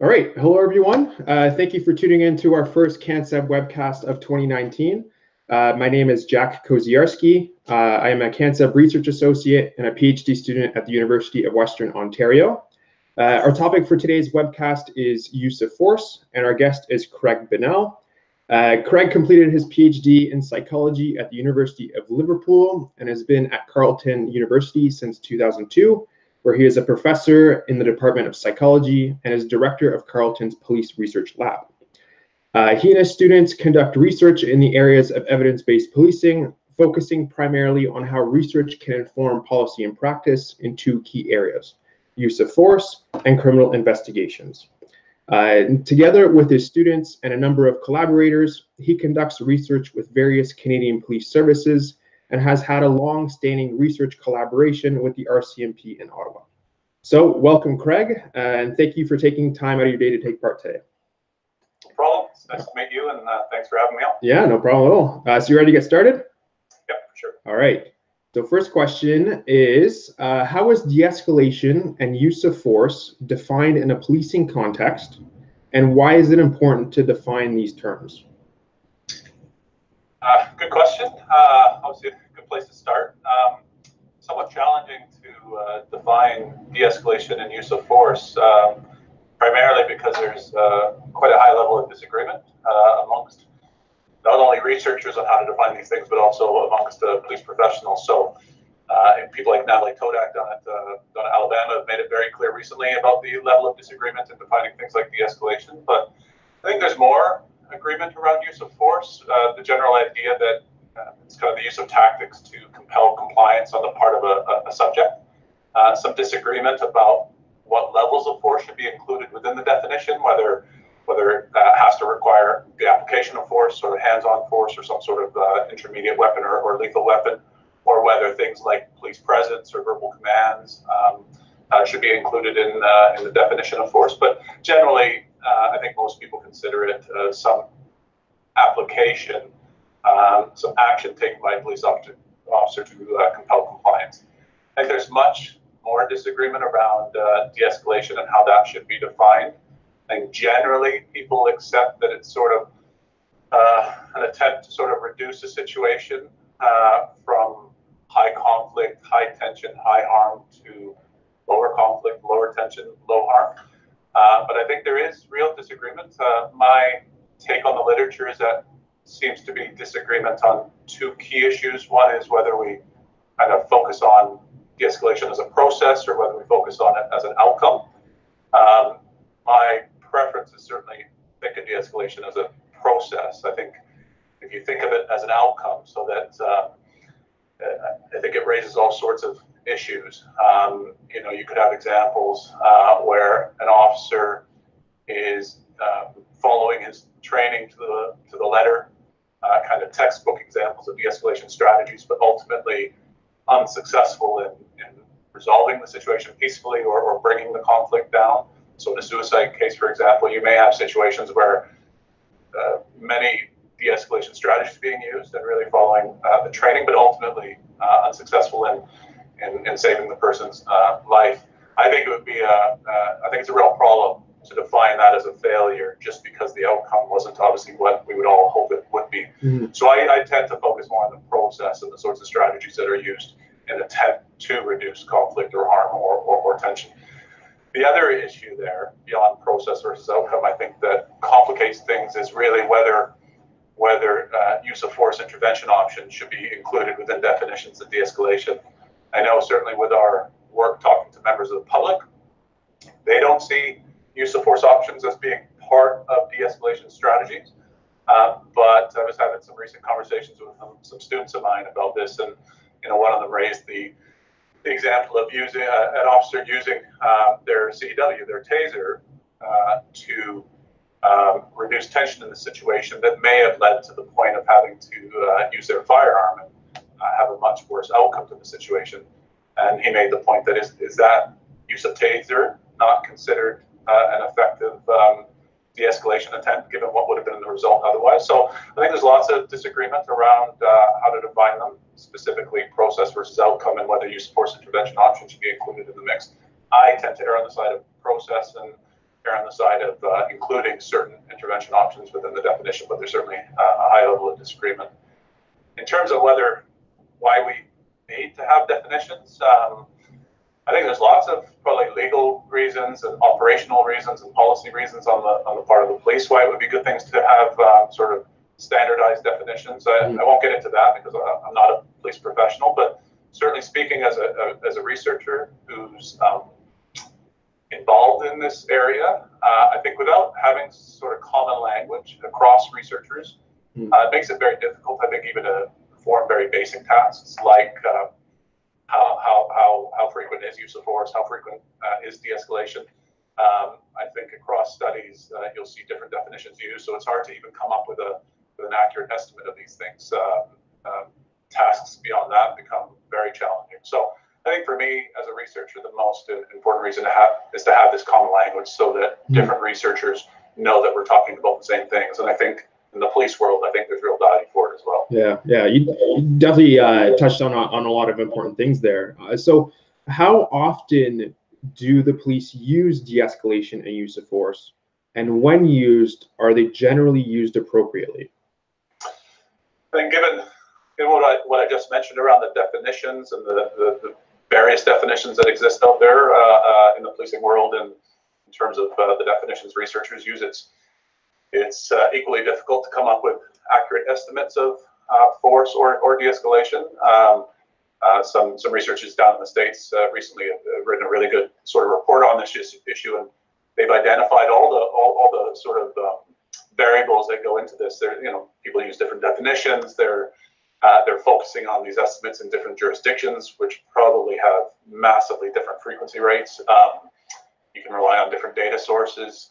All right, hello everyone. Thank you for tuning in to our first CAN-SEBP webcast of 2019. My name is Jack Koziarski. I am a CAN-SEBP research associate and a PhD student at the University of Western Ontario. Our topic for today's webcast is use of force, and our guest is Craig Bennell. Craig completed his PhD in psychology at the University of Liverpool and has been at Carleton University since 2002. Where he is a professor in the Department of Psychology and is director of Carleton's Police Research Lab. He and his students conduct research in the areas of evidence-based policing, focusing primarily on how research can inform policy and practice in two key areas: use of force and criminal investigations. Together with his students and a number of collaborators, he conducts research with various Canadian police services and has had a long-standing research collaboration with the RCMP in Ottawa. So welcome, Craig, and thank you for taking time out of your day to take part today. No problem. It's nice to meet you, and thanks for having me on. Yeah, no problem at all. So you ready to get started? Yeah, for sure. All right. So first question is, how is de-escalation and use of force defined in a policing context, and why is it important to define these terms? Good question. Obviously, a good place to start. Somewhat challenging to define de-escalation and use of force, primarily because there's quite a high level of disagreement amongst not only researchers on how to define these things, but also amongst police professionals. So people like Natalie Todak down at Alabama have made it very clear recently about the level of disagreement in defining things like de-escalation. But I think there's more agreement around use of force, the general idea that it's kind of the use of tactics to compel compliance on the part of a subject. Some disagreement about what levels of force should be included within the definition, whether it has to require the application of force or hands-on force or some sort of intermediate weapon or lethal weapon, or whether things like police presence or verbal commands should be included in the definition of force. But generally, I think most people consider it some application, some action taken by a police officer to compel compliance. I think there's much more disagreement around de-escalation and how that should be defined. I think generally people accept that it's sort of an attempt to sort of reduce a situation from high conflict, high tension, high harm to lower conflict, lower tension, low harm. But I think there is real disagreement. My take on the literature is that seems to be disagreement on two key issues. One is whether we kind of focus on de-escalation as a process or whether we focus on it as an outcome. My preference is certainly think of de-escalation as a process. I think if you think of it as an outcome, so that I think it raises all sorts of issues. You could have examples where an officer is following his training to the letter, kind of textbook examples of de-escalation strategies, but ultimately unsuccessful in resolving the situation peacefully or bringing the conflict down. So in a suicide case, for example, you may have situations where many de-escalation strategies being used and really following the training, but ultimately unsuccessful in saving the person's life. I think it would be I think it's a real problem to define that as a failure just because the outcome wasn't obviously what we would all hope it would be. Mm-hmm. So I tend to focus more on the process and the sorts of strategies that are used in an attempt to reduce conflict or harm or tension. The other issue there, beyond process versus outcome, I think that complicates things is really whether use of force intervention options should be included within definitions of de-escalation. I know certainly with our work talking to members of the public, they don't see use of force options as being part of de-escalation strategies. But I was having some recent conversations with some students of mine about this, and one of them raised the example of using an officer using their CEW, their taser, to reduce tension in the situation that may have led to the point of having to use their firearm and have a much worse outcome to the situation. And he made the point that is that use of taser not considered an effective de-escalation attempt, given what would have been the result otherwise. So I think there's lots of disagreement around how to define them, specifically process versus outcome, and whether use of force intervention options should be included in the mix. I tend to err on the side of process and err on the side of including certain intervention options within the definition, but there's certainly a high level of disagreement. In terms of why we need to have definitions, I think there's lots of probably legal reasons and operational reasons and policy reasons on the part of the police why it would be good things to have sort of standardized definitions. I won't get into that because I'm not a police professional, but certainly speaking as a researcher who's involved in this area, I think without having sort of common language across researchers, it makes it very difficult, I think, even to perform very basic tasks like how frequent is use of force, how frequent is de-escalation. I think across studies, you'll see different definitions used, so it's hard to even come up with an accurate estimate of these things. Tasks beyond that become very challenging. So I think for me, as a researcher, the most important reason is to have this common language so that different researchers know that we're talking about the same things. And I think in the police world, I think there's real value for it as well. Yeah, you definitely touched on a lot of important things there. So how often do the police use de-escalation and use of force? And when used, are they generally used appropriately? I think given what I just mentioned around the definitions and the various definitions that exist out there in the policing world, and in terms of the definitions researchers use, it's equally difficult to come up with accurate estimates of force or de-escalation. Some researchers down in the States recently have written a really good sort of report on this issue, and they've identified all the sort of variables that go into this. People use different definitions. They're focusing on these estimates in different jurisdictions, which probably have massively different frequency rates. You can rely on different data sources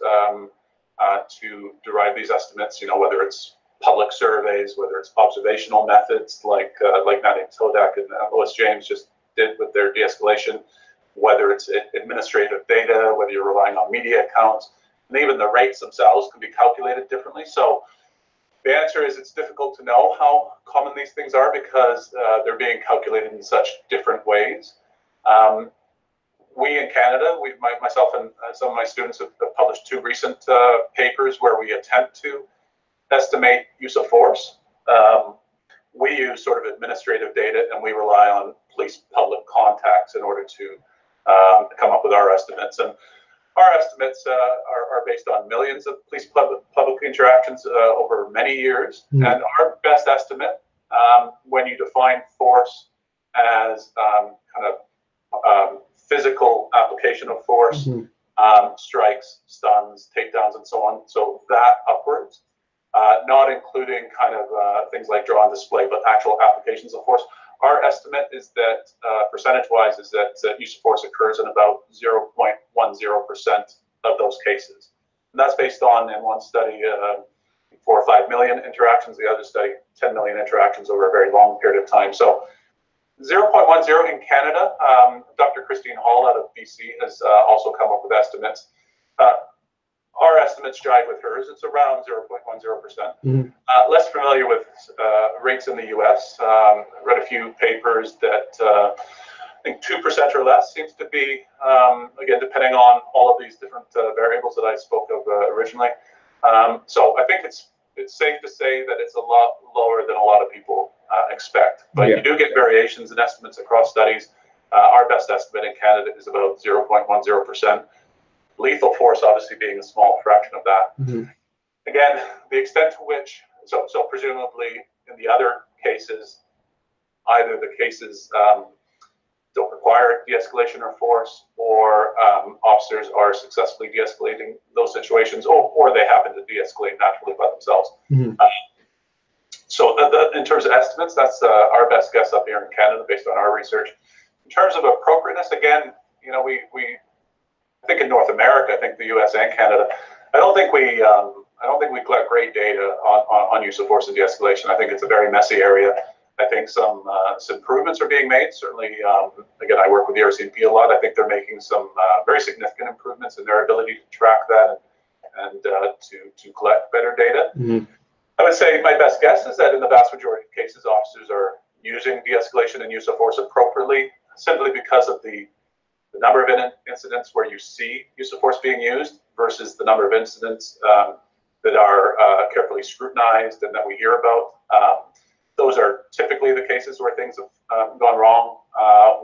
to derive these estimates. Whether it's public surveys, whether it's observational methods like Nadia Todak and Lois James just did with their de-escalation, whether it's administrative data, whether you're relying on media accounts, and even the rates themselves can be calculated differently. So the answer is it's difficult to know how common these things are because they're being calculated in such different ways. We in Canada, myself and some of my students have published 2 recent papers where we attempt to estimate use of force. We use sort of administrative data and we rely on police-public contacts in order to come up with our estimates. And our estimates are based on millions of police-public interactions over many years. And our best estimate, when you define force as physical application of force, strikes, stuns, takedowns, and so on. So that upwards, not including things like draw and display, but actual applications of force. Our estimate is that percentage-wise is that use of force occurs in about 0.10% of those cases. And that's based on, in one study, 4 or 5 million interactions, the other study, 10 million interactions over a very long period of time. So 0.10 in Canada, Dr. Christine Hall out of BC has also come up with estimates. Our estimates jive with hers. It's around 0.10%. Less familiar with rates in the US. Read a few papers that I think 2% or less seems to be, again, depending on all of these different variables that I spoke of originally. So I think it's safe to say that it's a lot lower than a lot of people expect. But you do get variations in estimates across studies. Our best estimate in Canada is about 0.10%. Lethal force obviously being a small fraction of that. Again, the extent to which, so presumably in the other cases, either the cases don't require de-escalation or force, or officers are successfully de-escalating those situations, or they happen to de-escalate naturally by themselves. So in terms of estimates, that's our best guess up here in Canada based on our research. In terms of appropriateness, again, I think in North America, I think the U.S. and Canada, I don't think we collect great data on use of force and de-escalation. I think it's a very messy area. I think some improvements are being made. Certainly, again, I work with the RCMP a lot. I think they're making some very significant improvements in their ability to track that and to collect better data. I would say my best guess is that in the vast majority of cases, officers are using de-escalation and use of force appropriately, simply because of the the number of incidents where you see use of force being used versus the number of incidents that are carefully scrutinized and that we hear about. Those are typically the cases where things have gone wrong,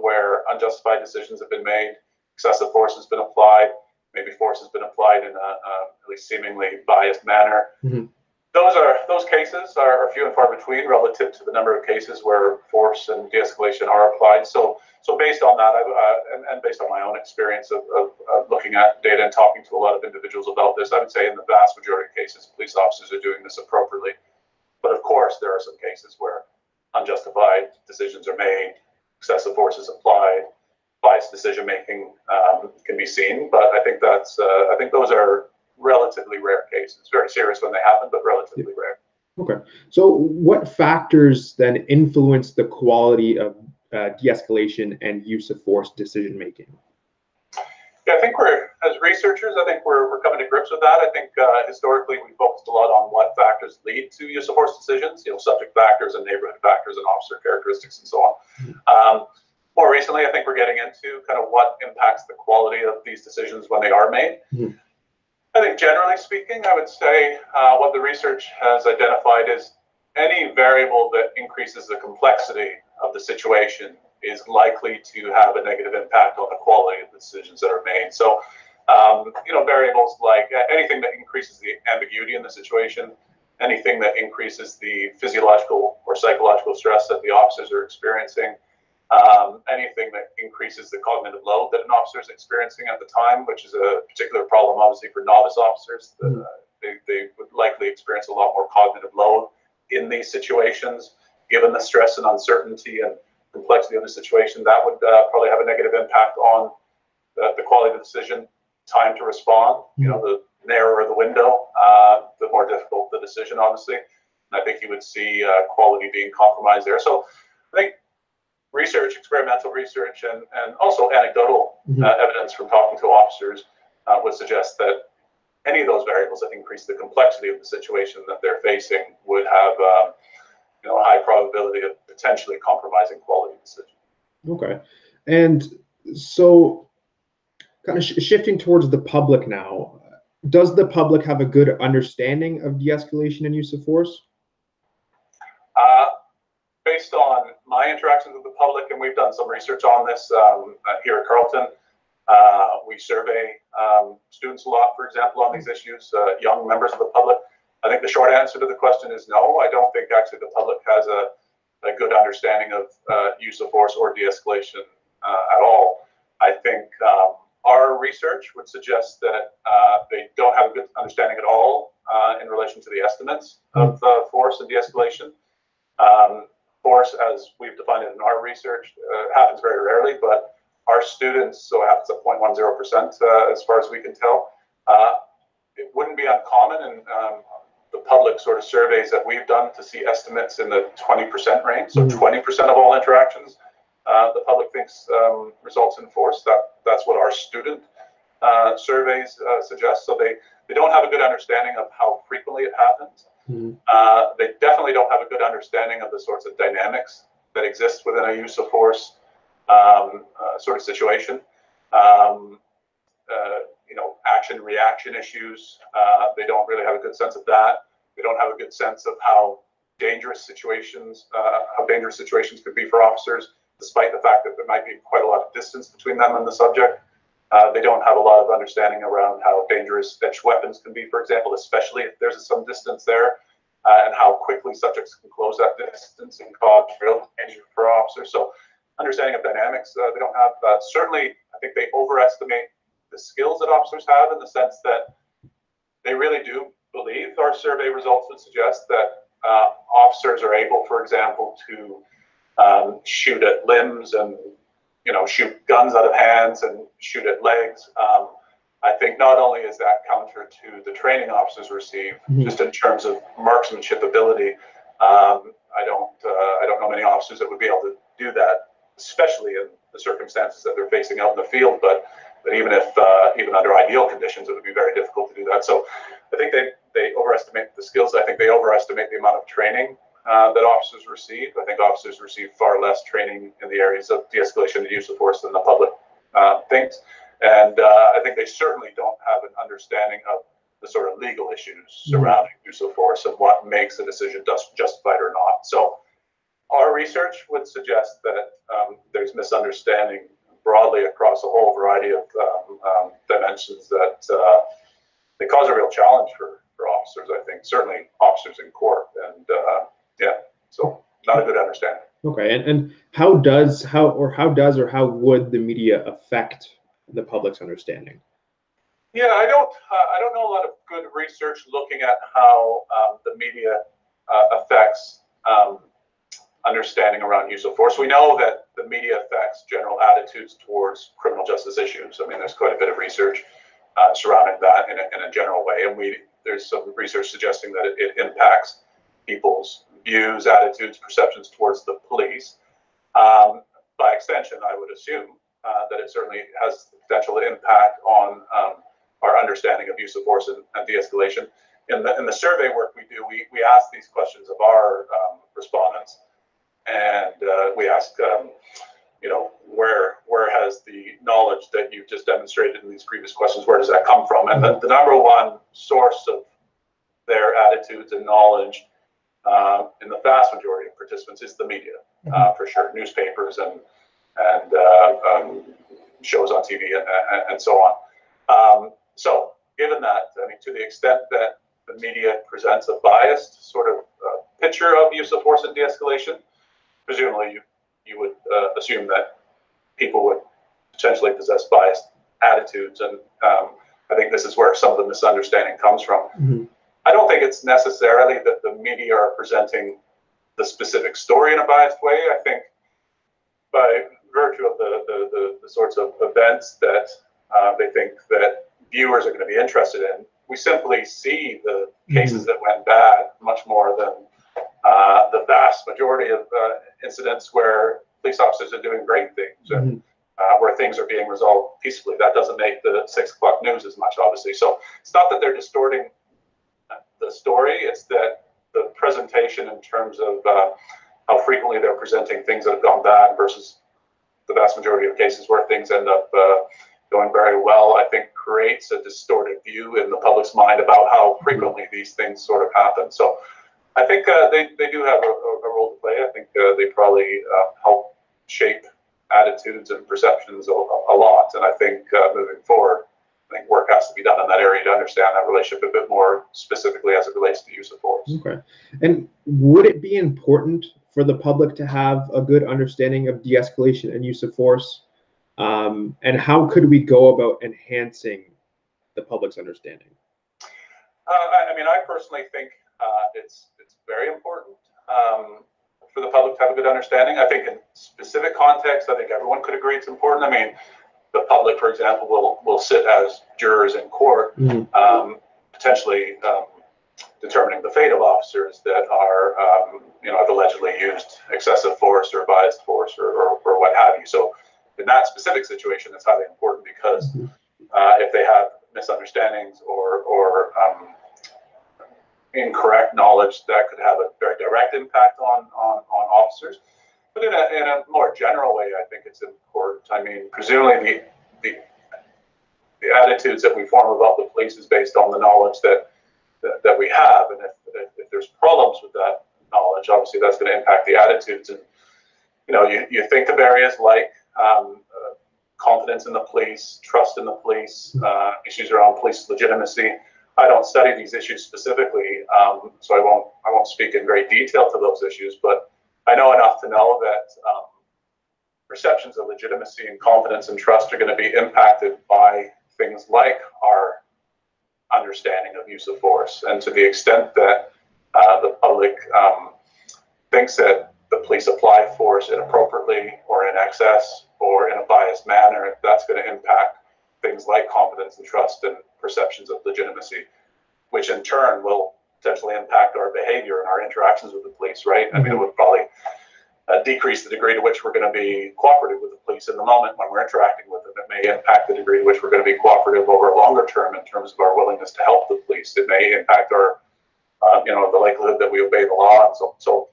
where unjustified decisions have been made, excessive force has been applied, maybe force has been applied in a at least seemingly biased manner. Mm-hmm. Those cases are few and far between relative to the number of cases where force and de-escalation are applied. So based on that, and based on my own experience of looking at data and talking to a lot of individuals about this, I would say in the vast majority of cases, police officers are doing this appropriately. But of course, there are some cases where unjustified decisions are made, excessive force is applied, biased decision making can be seen. But I think I think those are relatively rare cases. Very serious when they happen, but relatively rare. Okay. So what factors then influence the quality of de-escalation and use of force decision making? Yeah, I think as researchers, we're coming to grips with that. I think historically we focused a lot on what factors lead to use of force decisions, subject factors and neighborhood factors and officer characteristics and so on. More recently, I think we're getting into kind of what impacts the quality of these decisions when they are made. Mm-hmm. I think generally speaking, I would say what the research has identified is any variable that increases the complexity of the situation is likely to have a negative impact on the quality of the decisions that are made. So, variables like anything that increases the ambiguity in the situation, anything that increases the physiological or psychological stress that the officers are experiencing, anything that increases the cognitive load that an officer is experiencing at the time, which is a particular problem, obviously, for novice officers. They would likely experience a lot more cognitive load in these situations, given the stress and uncertainty and complexity of the situation. That would probably have a negative impact on the quality of the decision, time to respond. The narrower the window, the more difficult the decision, obviously. And I think you would see quality being compromised there. So I think research, experimental research, and also anecdotal evidence from talking to officers would suggest that any of those variables that increase the complexity of the situation that they're facing would have a high probability of potentially compromising quality decisions. Okay. And so kind of shifting towards the public now, does the public have a good understanding of de-escalation and use of force? Based on my interactions with the public, and we've done some research on this here at Carleton, we survey students a lot, for example, on these issues, young members of the public. I think the short answer to the question is no. I don't think actually the public has a good understanding of use of force or de-escalation at all. I think our research would suggest that they don't have a good understanding at all in relation to the estimates of force and de-escalation. Force, as we've defined it in our research, happens very rarely, but our students, so it happens at 0.10% as far as we can tell. It wouldn't be uncommon in the public sort of surveys that we've done to see estimates in the 20% range. So 20% of all interactions the public thinks results in force. That's what our student surveys suggest. So they don't have a good understanding of how frequently it happens. They definitely don't have a good understanding of the sorts of dynamics that exist within a use of force sort of situation. Action-reaction issues, they don't really have a good sense of that. They don't have a good sense of how dangerous situations could be for officers, despite the fact that there might be quite a lot of distance between them and the subject. They don't have a lot of understanding around how dangerous etched weapons can be, for example, especially if there's some distance there, and how quickly subjects can close that distance and cause real danger for officers. So understanding of dynamics, they don't have. Certainly, I think they overestimate the skills that officers have, in the sense that they really do believe, our survey results would suggest, that officers are able, for example, to shoot at limbs and shoot guns out of hands and shoot at legs. I think not only is that counter to the training officers receive, just in terms of marksmanship ability, I don't know many officers that would be able to do that, especially in the circumstances that they're facing out in the field. But even under ideal conditions, it would be very difficult to do that. So I think they overestimate the skills. I think they overestimate the amount of training that officers receive. I think officers receive far less training in the areas of de-escalation and use of force than the public things. And I think they certainly don't have an understanding of the sort of legal issues surrounding use of force and what makes a decision justified or not. So our research would suggest that there's misunderstanding broadly across a whole variety of dimensions that they cause a real challenge for officers, I think, certainly officers in court. And so not a good understanding. Okay, and how would the media affect the public's understanding? Yeah, I don't know a lot of good research looking at how the media affects understanding around use of force. We know that the media affects general attitudes towards criminal justice issues. I mean, there's quite a bit of research surrounding that in a general way, and there's some research suggesting that it impacts people's views, attitudes, perceptions towards the police. By extension, I would assume that it certainly has the potential to impact on our understanding of use of force and de-escalation. In the survey work we do, we ask these questions of our respondents, and we ask, where has the knowledge that you've just demonstrated in these previous questions, where does that come from? And the number one source of their attitudes and knowledge in the vast majority of participants is the media, for sure, newspapers and shows on TV and so on. So given that, I mean, to the extent that the media presents a biased sort of picture of use of force and de-escalation, presumably you would assume that people would potentially possess biased attitudes, and I think this is where some of the misunderstanding comes from. I don't think it's necessarily that the media are presenting the specific story in a biased way. I think by virtue of the sorts of events that they think that viewers are going to be interested in, we simply see the cases that went bad much more than the vast majority of incidents where police officers are doing great things and where things are being resolved peacefully. That doesn't make the 6 o'clock news as much, obviously. So it's not that they're distorting the story, it's that the presentation in terms of how frequently they're presenting things that have gone bad versus the vast majority of cases where things end up going very well, I think creates a distorted view in the public's mind about how frequently these things sort of happen. So I think they do have a role to play. I think they probably help shape attitudes and perceptions a lot. And I think moving forward, I think work has to be done in that area to understand that relationship a bit more specifically as it relates to use of force. Okay. And would it be important for the public to have a good understanding of de-escalation and use of force? And how could we go about enhancing the public's understanding? I mean, I personally think it's very important for the public to have a good understanding. I think in specific context, I think everyone could agree it's important. I mean, the public, for example, will sit as jurors in court, potentially determining the fate of officers that are, have allegedly used excessive force or biased force or what have you. So in that specific situation, it's highly important because if they have misunderstandings or incorrect knowledge, that could have a very direct impact on officers. But in a more general way, I think it's important. I mean, presumably the attitudes that we form about the police is based on the knowledge that we have, and if there's problems with that knowledge, obviously that's going to impact the attitudes. And you think of areas like confidence in the police, trust in the police, issues around police legitimacy. I don't study these issues specifically, so I won't speak in great detail to those issues, but I know enough to know that perceptions of legitimacy and confidence and trust are going to be impacted by things like our understanding of use of force. And to the extent that the public thinks that the police apply force inappropriately or in excess or in a biased manner, that's going to impact things like confidence and trust and perceptions of legitimacy, which in turn will potentially impact our behavior and our interactions with the police, right? I mean, it would probably decrease the degree to which we're going to be cooperative with the police in the moment when we're interacting with them. It may impact the degree to which we're going to be cooperative over a longer term in terms of our willingness to help the police. It may impact our, the likelihood that we obey the law. And so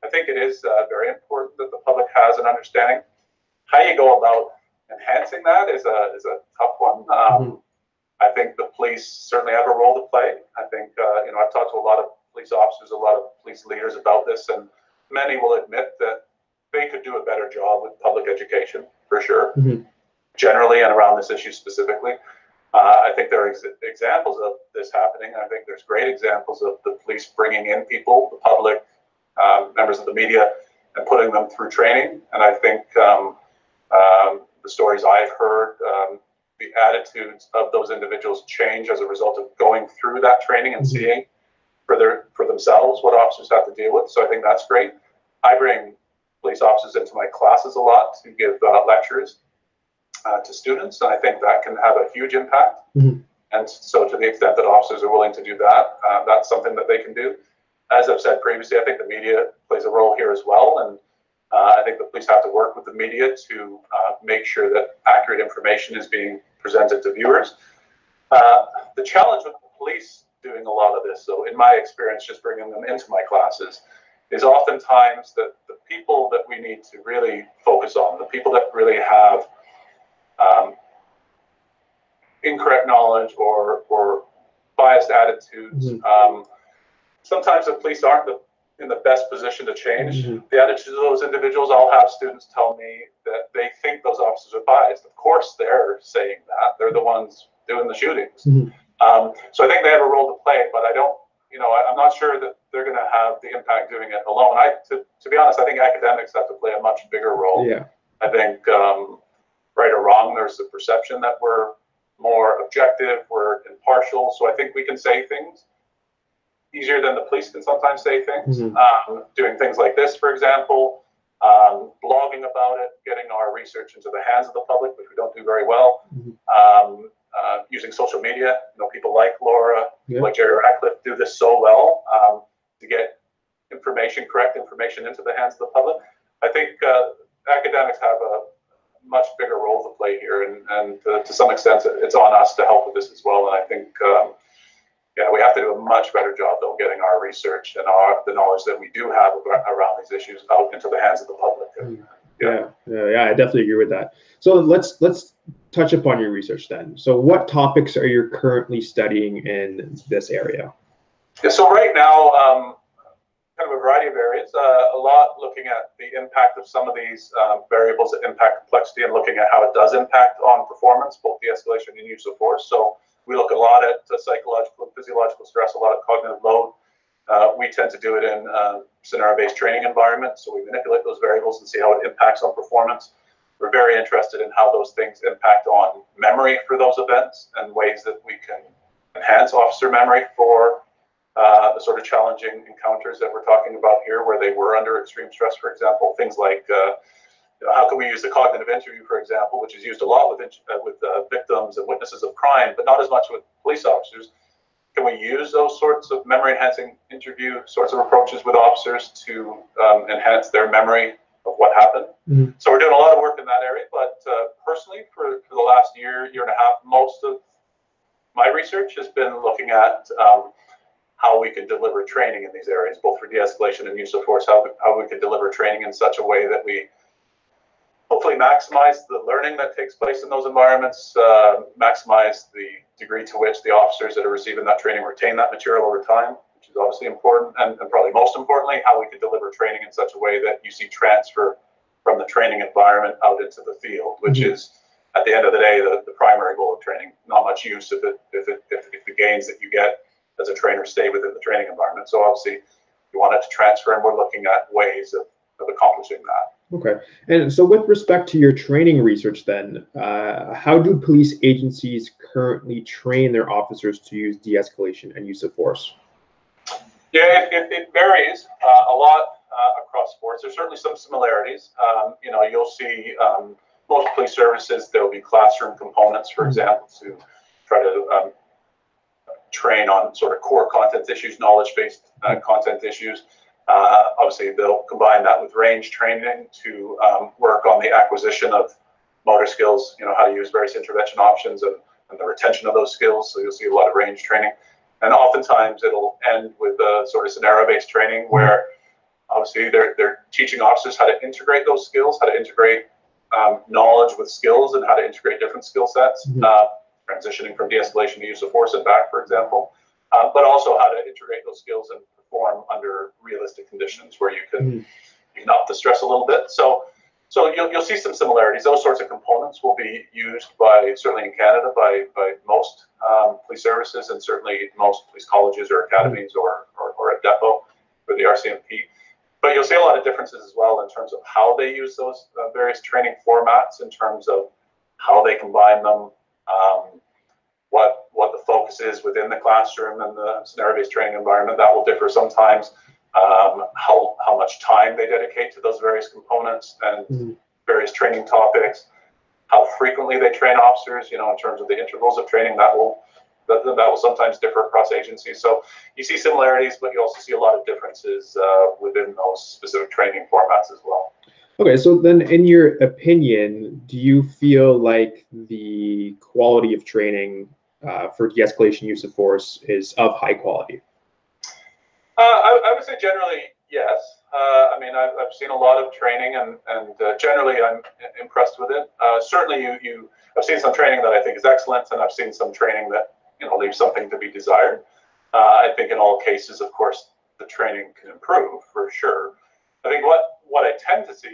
I think it is very important that the public has an understanding. How you go about enhancing that is a tough one. I think the police certainly have a role to play. I think, I've talked to a lot of police officers, a lot of police leaders about this, and many will admit that they could do a better job with public education, for sure, generally and around this issue specifically. I think there are examples of this happening. I think there's great examples of the police bringing in people, the public, members of the media, and putting them through training. And I think the stories I've heard, the attitudes of those individuals change as a result of going through that training and seeing for themselves what officers have to deal with. So I think that's great. I bring police officers into my classes a lot to give lectures to students, and I think that can have a huge impact. And so to the extent that officers are willing to do that, that's something that they can do. As I've said previously, I think the media plays a role here as well, and I think the police have to work with the media to make sure that accurate information is being presented to viewers. The challenge with the police doing a lot of this, so in my experience, just bringing them into my classes, is oftentimes that the people that we need to really focus on, the people that really have incorrect knowledge or biased attitudes, sometimes the police aren't in the best position to change the attitudes of those individuals. I'll have students tell me that they think those officers are biased. Of course they're saying that. They're the ones doing the shootings. So I think they have a role to play, but I don't, I'm not sure that they're going to have the impact doing it alone. To be honest, I think academics have to play a much bigger role. I think, right or wrong, there's the perception that we're more objective, we're impartial. So I think we can say things easier than the police can sometimes say things. Doing things like this, for example, blogging about it, getting our research into the hands of the public, which we don't do very well. Using social media, people like Laura, like Jerry Ratcliffe do this so well to get correct information into the hands of the public. I think academics have a much bigger role to play here, and to some extent, it's on us to help with this as well. And I think, we have to do a much better job though getting our research and the knowledge that we do have around these issues out into the hands of the public. I definitely agree with that. So let's touch upon your research then. So what topics are you currently studying in this area? So right now, kind of a variety of areas, a lot looking at the impact of some of these variables that impact complexity and looking at how it does impact on performance, both de-escalation and use of force. So we look a lot at psychological and physiological stress, a lot of cognitive load. We tend to do it in scenario-based training environments. So we manipulate those variables and see how it impacts on performance. We're very interested in how those things impact on memory for those events and ways that we can enhance officer memory for the sort of challenging encounters that we're talking about here, where they were under extreme stress, for example. Things like how can we use the cognitive interview, for example, which is used a lot with victims and witnesses of crime, but not as much with police officers. Can we use those sorts of memory-enhancing interview sorts of approaches with officers to enhance their memory of what happened? So we're doing a lot of work in that area, but personally, for the last year and a half, most of my research has been looking at how we can deliver training in these areas, both for de-escalation and use of force, how we can deliver training in such a way that we hopefully maximize the learning that takes place in those environments, maximize the degree to which the officers that are receiving that training retain that material over time, which is obviously important, and probably most importantly, how we can deliver training in such a way that you see transfer from the training environment out into the field, which is, at the end of the day, the primary goal of training. Not much use if the gains that you get as a trainer stay within the training environment. So obviously, you want it to transfer, and we're looking at ways of accomplishing that. Okay. And so with respect to your training research then, how do police agencies currently train their officers to use de-escalation and use of force? Yeah, it varies a lot across sports. There's certainly some similarities. You'll see most police services, there'll be classroom components, for example, to try to train on sort of core content issues, knowledge-based content issues. Obviously, they'll combine that with range training to work on the acquisition of motor skills, how to use various intervention options and the retention of those skills. So you'll see a lot of range training. And oftentimes it'll end with a sort of scenario-based training where obviously they're teaching officers how to integrate those skills, how to integrate knowledge with skills and how to integrate different skill sets, transitioning from de-escalation to use of force and back, for example, but also how to integrate those skills and perform under realistic conditions where you can up the stress a little bit. So you'll see some similarities. Those sorts of components will be used by, certainly in Canada, by most police services and certainly most police colleges or academies or a depot for the RCMP. But you'll see a lot of differences as well in terms of how they use those various training formats, in terms of how they combine them, what the focus is within the classroom and the scenario-based training environment. That will differ sometimes. How much time they dedicate to those various components and various training topics, how frequently they train officers, in terms of the intervals of training, that will sometimes differ across agencies. So you see similarities, but you also see a lot of differences within those specific training formats as well. Okay, so then in your opinion, do you feel like the quality of training for de-escalation use of force is of high quality? I would say generally, yes. I mean, I've seen a lot of training and generally I'm impressed with it. Certainly I've seen some training that I think is excellent, and I've seen some training that, leaves something to be desired. I think in all cases, of course, the training can improve for sure. I think what I tend to see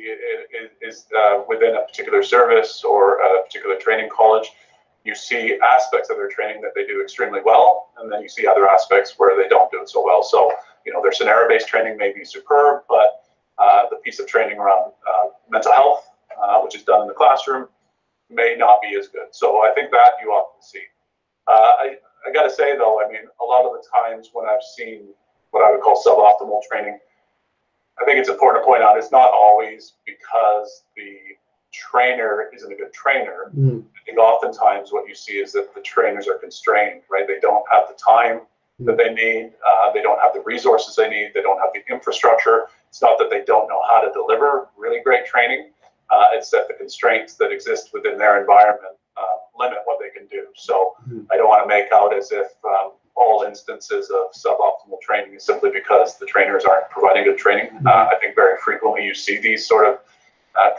is within a particular service or a particular training college, you see aspects of their training that they do extremely well, and then you see other aspects where they don't do it so well. So, their scenario-based training may be superb, but the piece of training around mental health, which is done in the classroom, may not be as good. So I think that you often see. I got to say, though, I mean, a lot of the times when I've seen what I would call suboptimal training, I think it's important to point out it's not always because the trainer isn't a good trainer. I think oftentimes what you see is that the trainers are constrained, right? They don't have the time that they need. They don't have the resources they need. They don't have the infrastructure. It's not that they don't know how to deliver really great training. It's that the constraints that exist within their environment limit what they can do. So I don't want to make out as if all instances of suboptimal training is simply because the trainers aren't providing good training. I think very frequently you see these sort of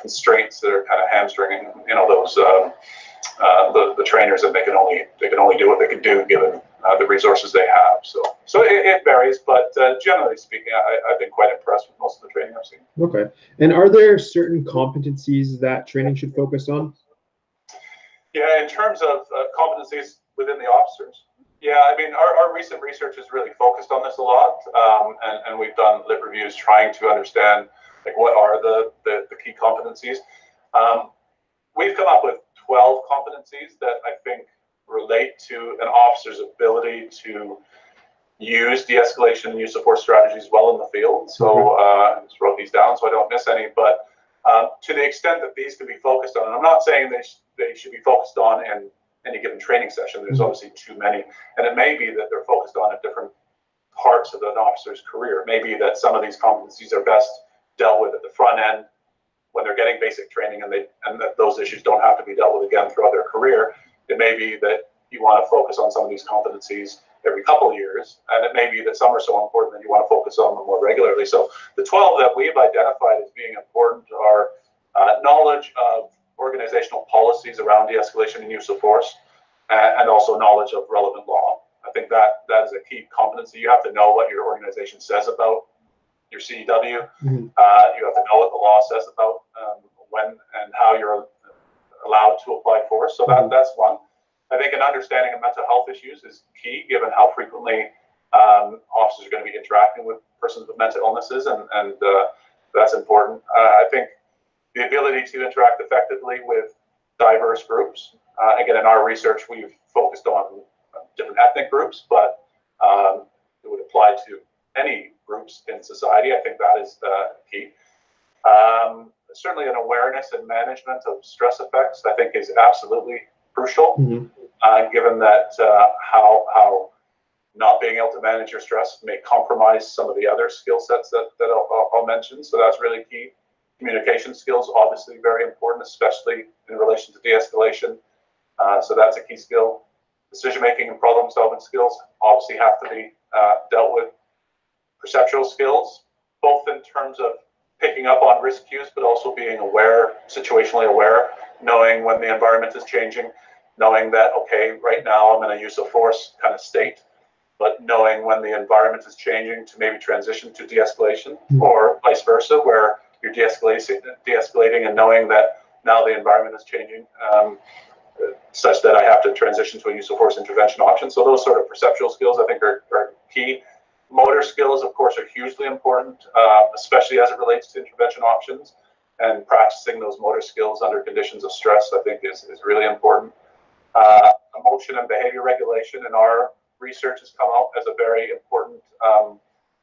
constraints that are kind of hamstringing, those the trainers, and they can only do what they can do given the resources they have. So it varies, but generally speaking, I've been quite impressed with most of the training I've seen. Okay, and are there certain competencies that training should focus on? Yeah, in terms of competencies within the officers. Yeah, I mean, our recent research has really focused on this a lot, and we've done lit reviews trying to understand what are the key competencies. We've come up with 12 competencies that I think relate to an officer's ability to use de-escalation and use of force strategies well in the field. So I just wrote these down so I don't miss any, but to the extent that these can be focused on, and I'm not saying they should be focused on in any given training session, there's obviously too many, and it may be that they're focused on at different parts of an officer's career. It may be that some of these competencies are best dealt with at the front end when they're getting basic training, and that those issues don't have to be dealt with again throughout their career. It may be that you want to focus on some of these competencies every couple of years, and it may be that some are so important that you want to focus on them more regularly. So the 12 that we've identified as being important are knowledge of organizational policies around de-escalation and use of force, and also knowledge of relevant law. I think that is a key competency. You have to know what your organization says about your CEW. You have to know what the law says about when and how you're allowed to apply force. So that's one. I think an understanding of mental health issues is key, given how frequently officers are going to be interacting with persons with mental illnesses, and that's important. I think the ability to interact effectively with diverse groups. Again, in our research, we've focused on different ethnic groups, but it would apply to any groups in society. I think that is key. Certainly an awareness and management of stress effects, I think, is absolutely crucial, given that how not being able to manage your stress may compromise some of the other skill sets that I'll mention. So that's really key. Communication skills, obviously very important, especially in relation to de-escalation. So that's a key skill. Decision-making and problem-solving skills obviously have to be dealt with. Perceptual skills, both in terms of picking up on risk cues, but also being aware, situationally aware, knowing when the environment is changing, knowing that, okay, right now I'm in a use of force kind of state, but knowing when the environment is changing to maybe transition to de-escalation, or vice versa, where you're de-escalating and knowing that now the environment is changing, such that I have to transition to a use of force intervention option. So those sort of perceptual skills, I think, are key. Motor skills, of course, are hugely important, especially as it relates to intervention options. And practicing those motor skills under conditions of stress, I think, is really important. Emotion and behavior regulation in our research has come out as a very important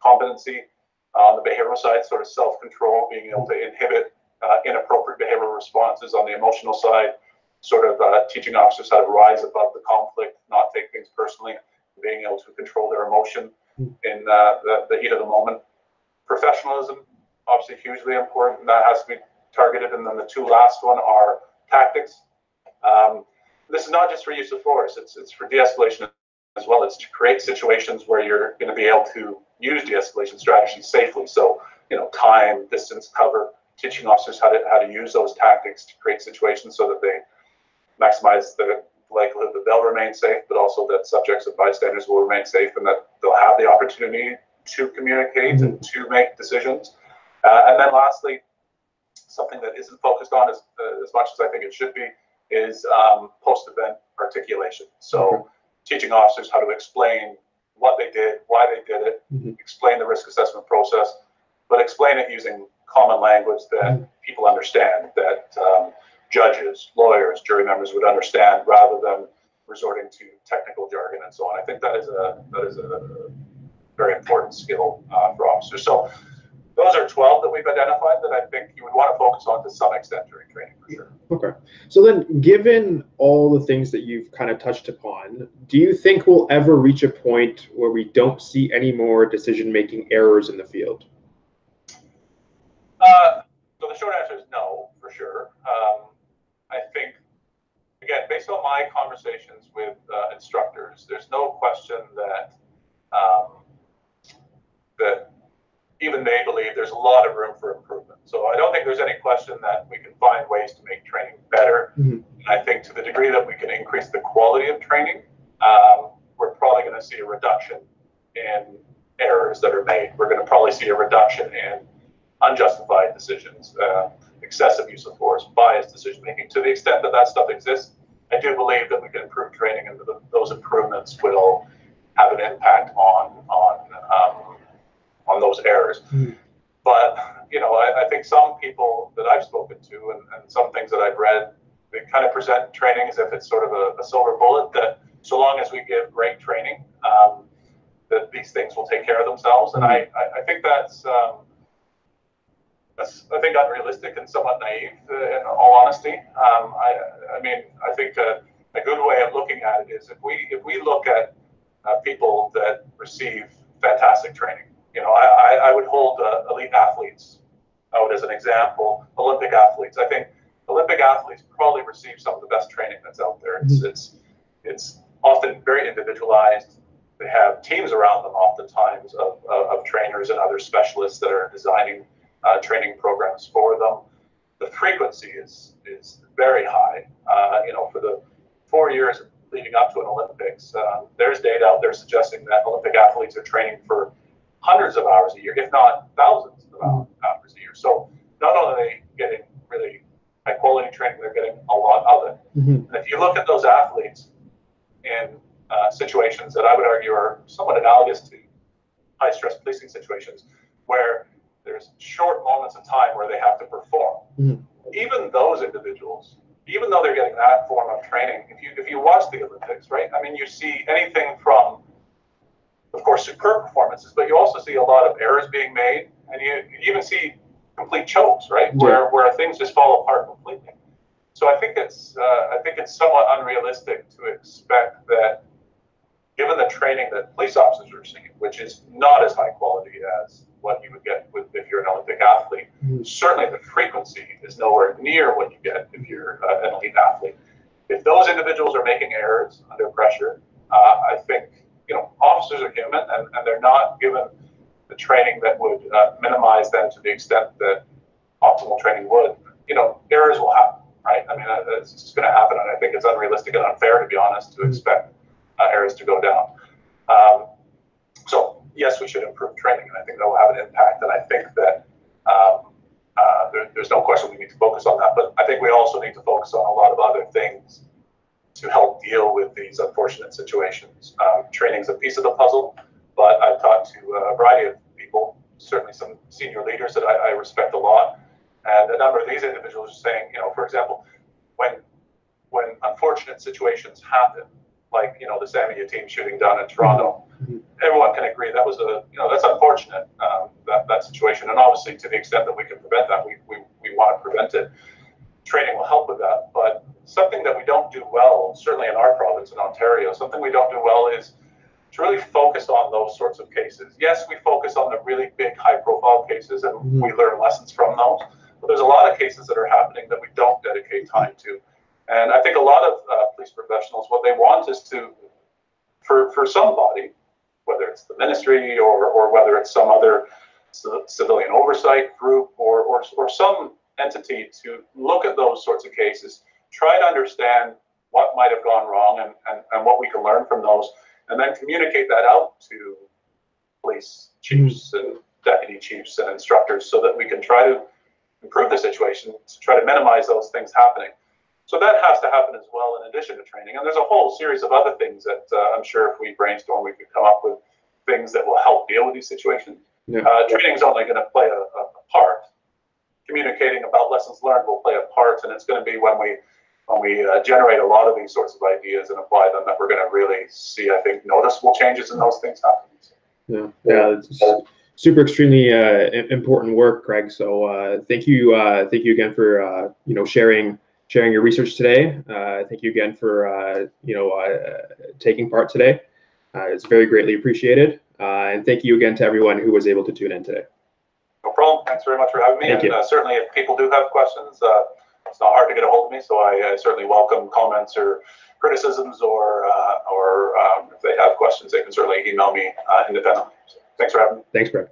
competency on the behavioral side, sort of self-control, being able to inhibit inappropriate behavioral responses. On the emotional side, sort of teaching officers how to rise above the conflict, not take things personally, being able to control their emotion in the heat of the moment. Professionalism, obviously hugely important, and that has to be targeted. And then the two last one are tactics. This is not just for use of force, it's for de-escalation as well. It's to create situations where you're going to be able to use de-escalation strategies safely. So, time, distance, cover, teaching officers how to use those tactics to create situations so that they maximize the likelihood that they'll remain safe, but also that subjects and bystanders will remain safe, and that they'll have the opportunity to communicate and to make decisions. And then lastly, something that isn't focused on as much as I think it should be is post-event articulation. So teaching officers how to explain what they did, why they did it, explain the risk assessment process, but explain it using common language that people understand, that judges, lawyers, jury members would understand, rather than resorting to technical jargon and so on. I think that is a very important skill for officers. So those are 12 that we've identified that I think you would want to focus on to some extent during training, for sure. Okay. So then, given all the things that you've kind of touched upon, do you think we'll ever reach a point where we don't see any more decision-making errors in the field? So the short answer is no, for sure. I think, again, based on my conversations with instructors, there's no question that that even they believe there's a lot of room for improvement. So I don't think there's any question that we can find ways to make training better. And I think to the degree that we can increase the quality of training, we're probably going to see a reduction in errors that are made. We're going to probably see a reduction in unjustified decisions, excessive use of force, biased decision making. To the extent that that stuff exists, I do believe that we can improve training, and those improvements will have an impact on those errors. But I think some people that I've spoken to and some things that I've read, they kind of present training as if it's sort of a silver bullet, that so long as we give great training, that these things will take care of themselves. And I think that's I think unrealistic and somewhat naive, in all honesty. I think a good way of looking at it is if we look at people that receive fantastic training. I would hold elite athletes out as an example. Olympic athletes. I think Olympic athletes probably receive some of the best training that's out there. It's often very individualized. They have teams around them oftentimes of trainers and other specialists that are designing training programs for them. The frequency is very high. For the 4 years leading up to an Olympics, there's data out there suggesting that Olympic athletes are training for hundreds of hours a year, if not thousands of hours a year. So not only are they getting really high quality training, they're getting a lot of it. And if you look at those athletes in situations that I would argue are somewhat analogous to high stress policing situations, where there's short moments of time where they have to perform. Even those individuals, even though they're getting that form of training, if you watch the Olympics, right? I mean, you see anything from, of course, superb performances, but you also see a lot of errors being made, and you even see complete chokes, right? Where things just fall apart completely. So I think it's somewhat unrealistic to expect that, given the training that police officers are receiving, which is not as high quality as what you would get if you're an Olympic athlete. Certainly the frequency is nowhere near what you get if you're an elite athlete. If those individuals are making errors under pressure, I think officers are human, and they're not given the training that would minimize them to the extent that optimal training would, errors will happen, right? I mean, it's just going to happen, and I think it's unrealistic and unfair, to be honest, to expect errors to go down. So yes, we should improve training, and I think that will have an impact. And I think that there's no question we need to focus on that. But I think we also need to focus on a lot of other things to help deal with these unfortunate situations. Training is a piece of the puzzle, but I've talked to a variety of people, certainly some senior leaders that I respect a lot, and a number of these individuals are saying, for example, when unfortunate situations happen, like the Samia team shooting down in Toronto, everyone can agree that was that's unfortunate, that situation, and obviously to the extent that we can prevent that, we want to prevent it. Training will help with that, but something that we don't do well, certainly in our province in Ontario, something we don't do well is to really focus on those sorts of cases. Yes, we focus on the really big high-profile cases, and we learn lessons from those, but there's a lot of cases that are happening that we don't dedicate time to. And I think a lot of police professionals, what they want is to, for somebody, whether it's the ministry or whether it's some other civilian oversight group or some entity, to look at those sorts of cases, try to understand what might have gone wrong and what we can learn from those, and then communicate that out to police chiefs and deputy chiefs and instructors so that we can try to improve the situation, to try to minimize those things happening. So that has to happen as well in addition to training. And there's a whole series of other things that I'm sure if we brainstorm, we could come up with things that will help deal with these situations. Training is only going to play a part. Communicating about lessons learned will play a part, and it's going to be when we generate a lot of these sorts of ideas and apply them that we're going to really see, I think, noticeable changes in those things happening. It's super extremely important work, Greg. So thank you again for sharing your research today. Thank you again for taking part today. It's very greatly appreciated. And thank you again to everyone who was able to tune in today. No problem. Thanks very much for having me. Thank you. Certainly, if people do have questions, it's not hard to get a hold of me. So I certainly welcome comments or criticisms, or if they have questions, they can certainly email me independently. So thanks for having me. Thanks, Greg.